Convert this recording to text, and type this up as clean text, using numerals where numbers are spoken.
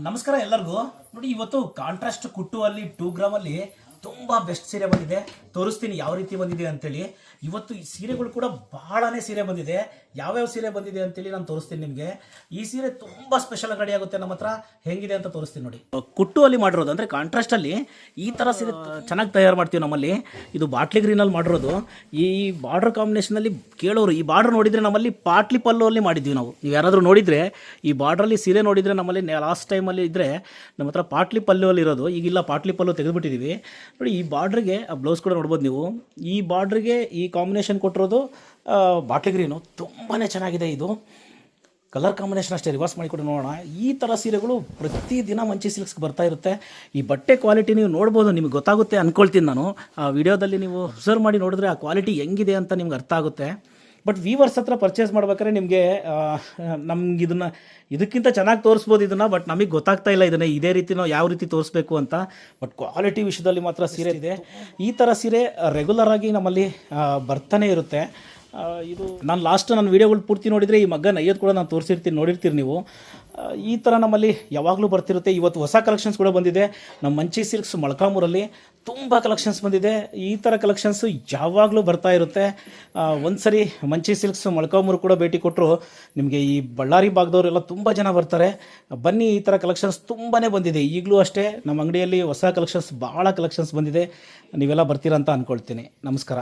ನಮಸ್ಕಾರ ಎಲ್ಲರಿಗೂ. ನೋಡಿ, ಇವತ್ತು ಕಾಂಟ್ರಾಸ್ಟ್ ಕುಟ್ಟುವಲ್ಲಿ 2 ಗ್ರಾಮಲ್ಲಿ ತುಂಬ ಬೆಸ್ಟ್ ಸೀರೆ ಬಂದಿದೆ. ತೋರಿಸ್ತೀನಿ ಯಾವ ರೀತಿ ಬಂದಿದೆ ಅಂತೇಳಿ. ಇವತ್ತು ಈ ಸೀರೆಗಳು ಕೂಡ ಬಹಳನೇ ಸೀರೆ ಬಂದಿದೆ. ಯಾವ್ಯಾವ ಸೀರೆ ಬಂದಿದೆ ಅಂತೇಳಿ ನಾನು ತೋರಿಸ್ತೀನಿ ನಿಮಗೆ. ಈ ಸೀರೆ ತುಂಬ ಸ್ಪೆಷಲ್ ರೆಡಿ ಆಗುತ್ತೆ ನಮ್ಮ ಹತ್ರ. ಹೆಂಗಿದೆ ಅಂತ ತೋರಿಸ್ತೀನಿ ನೋಡಿ. ಕುಟ್ಟುವಲ್ಲಿ ಮಾಡಿರೋದು ಅಂದರೆ ಕಾಂಟ್ರಾಸ್ಟಲ್ಲಿ ಈ ಥರ ಸೀರೆ ಚೆನ್ನಾಗಿ ತಯಾರು ಮಾಡ್ತೀವಿ ನಮ್ಮಲ್ಲಿ. ಇದು ಬಾಟ್ಲಿ ಗ್ರೀನಲ್ಲಿ ಮಾಡಿರೋದು. ಈ ಬಾರ್ಡರ್ ಕಾಂಬಿನೇಷನಲ್ಲಿ ಕೇಳೋರು ಈ ಬಾರ್ಡರ್ ನೋಡಿದರೆ ನಮ್ಮಲ್ಲಿ ಪಾಟ್ಲಿ ಪಲ್ಲುವಲ್ಲಿ ಮಾಡಿದ್ವಿ ನಾವು. ನೀವು ಯಾರಾದರೂ ನೋಡಿದರೆ ಈ ಬಾರ್ಡ್ರಲ್ಲಿ ಸೀರೆ ನೋಡಿದರೆ ನಮ್ಮಲ್ಲಿ ಲಾಸ್ಟ್ ಟೈಮಲ್ಲಿ ಇದ್ದರೆ ನಮ್ಮ ಹತ್ರ ಪಾಟ್ಲಿ ಪಲ್ಲುವಲ್ಲಿ ಇರೋದು. ಈಗಿಲ್ಲ, ಪಾಟ್ಲಿ ಪಲ್ಲು ತೆಗೆದುಬಿಟ್ಟಿದ್ದೀವಿ. ನೋಡಿ, ಈ ಬಾರ್ಡ್ರಿಗೆ ಬ್ಲೌಸ್ ಕೂಡ ನೋಡ್ಬೋದು ನೀವು. ಈ ಬಾರ್ಡ್ರಿಗೆ ಈ ಕಾಂಬಿನೇಷನ್ ಕೊಟ್ಟಿರೋದು ಬಾಟ್ಲಿ ಗ್ರೀನು. ತುಂಬಾ ಚೆನ್ನಾಗಿದೆ. ಇದು ಕಲರ್ ಕಾಂಬಿನೇಷನ್ ಅಷ್ಟೇ ರಿವರ್ಸ್ ಮಾಡಿಕೊಟ್ಟು ನೋಡೋಣ. ಈ ಥರ ಸೀರೆಗಳು ಪ್ರತಿದಿನ ಮಂಚಿ ಸಿಲ್ಕ್ಸ್ಗೆ ಬರ್ತಾ ಇರುತ್ತೆ. ಈ ಬಟ್ಟೆ ಕ್ವಾಲಿಟಿ ನೀವು ನೋಡ್ಬೋದು, ನಿಮಗೆ ಗೊತ್ತಾಗುತ್ತೆ ಅಂದ್ಕೊಳ್ತೀನಿ ನಾನು. ಆ ವಿಡಿಯೋದಲ್ಲಿ ನೀವು ಅಬ್ಸರ್ವ್ ಮಾಡಿ ನೋಡಿದ್ರೆ ಆ ಕ್ವಾಲಿಟಿ ಹೆಂಗಿದೆ ಅಂತ ನಿಮ್ಗೆ ಅರ್ಥ ಆಗುತ್ತೆ. ಬಟ್ ವೀವರ್ಸ್ ಹತ್ರ ಪರ್ಚೇಸ್ ಮಾಡ್ಬೇಕಾದ್ರೆ ನಿಮಗೆ ನಮ್ಗೆ ಇದಕ್ಕಿಂತ ಚೆನ್ನಾಗಿ ತೋರಿಸ್ಬೋದು ಇದನ್ನು. ಬಟ್ ನಮಗೆ ಗೊತ್ತಾಗ್ತಾ ಇಲ್ಲ ಇದನ್ನೇ ಇದೇ ರೀತಿ ನಾವು ಯಾವ ರೀತಿ ತೋರಿಸ್ಬೇಕು ಅಂತ. ಬಟ್ ಕ್ವಾಲಿಟಿ ವಿಷಯದಲ್ಲಿ ಮಾತ್ರ ಸೀರೆ ಇದೆ. ಈ ಥರ ಸೀರೆ ರೆಗ್ಯುಲರ್ ಆಗಿ ನಮ್ಮಲ್ಲಿ ಬರ್ತಾನೆ ಇರುತ್ತೆ. ಇದು ನಾನು ನನ್ನ ವೀಡಿಯೋಗಳು ಪೂರ್ತಿ ನೋಡಿದರೆ ಈ ಮಗ್ಗ ನೈಯೋದು ಕೂಡ ನಾನು ತೋರಿಸಿರ್ತೀನಿ, ನೋಡಿರ್ತೀರಿ ನೀವು. ಈ ಥರ ನಮ್ಮಲ್ಲಿ ಯಾವಾಗಲೂ ಬರ್ತಿರುತ್ತೆ. ಇವತ್ತು ಹೊಸ ಕಲೆಕ್ಷನ್ಸ್ ಕೂಡ ಬಂದಿದೆ. ನಮ್ಮ ಮಂಚಿ ಸಿಲ್ಕ್ಸ್ ಮೊಳಕಾಮೂರಲ್ಲಿ ತುಂಬ ಕಲೆಕ್ಷನ್ಸ್ ಬಂದಿದೆ. ಈ ಥರ ಕಲೆಕ್ಷನ್ಸು ಯಾವಾಗಲೂ ಬರ್ತಾ ಇರುತ್ತೆ. ಒಂದು ಸರಿ ಮಂಚಿ ಸಿಲ್ಕ್ಸ್ ಮೊಳಕಾಮೂರು ಕೂಡ ಭೇಟಿ ಕೊಟ್ಟರು ನಿಮಗೆ. ಈ ಬಳ್ಳಾರಿ ಭಾಗದವರೆಲ್ಲ ತುಂಬ ಜನ ಬರ್ತಾರೆ. ಬನ್ನಿ, ಈ ಥರ ಕಲೆಕ್ಷನ್ಸ್ ತುಂಬಾ ಬಂದಿದೆ. ಈಗಲೂ ಅಷ್ಟೇ ನಮ್ಮ ಅಂಗಡಿಯಲ್ಲಿ ಹೊಸ ಕಲೆಕ್ಷನ್ಸ್, ಭಾಳ ಕಲೆಕ್ಷನ್ಸ್ ಬಂದಿದೆ. ನೀವೆಲ್ಲ ಬರ್ತೀರಾ ಅಂತ ಅಂದ್ಕೊಳ್ತೀನಿ. ನಮಸ್ಕಾರ.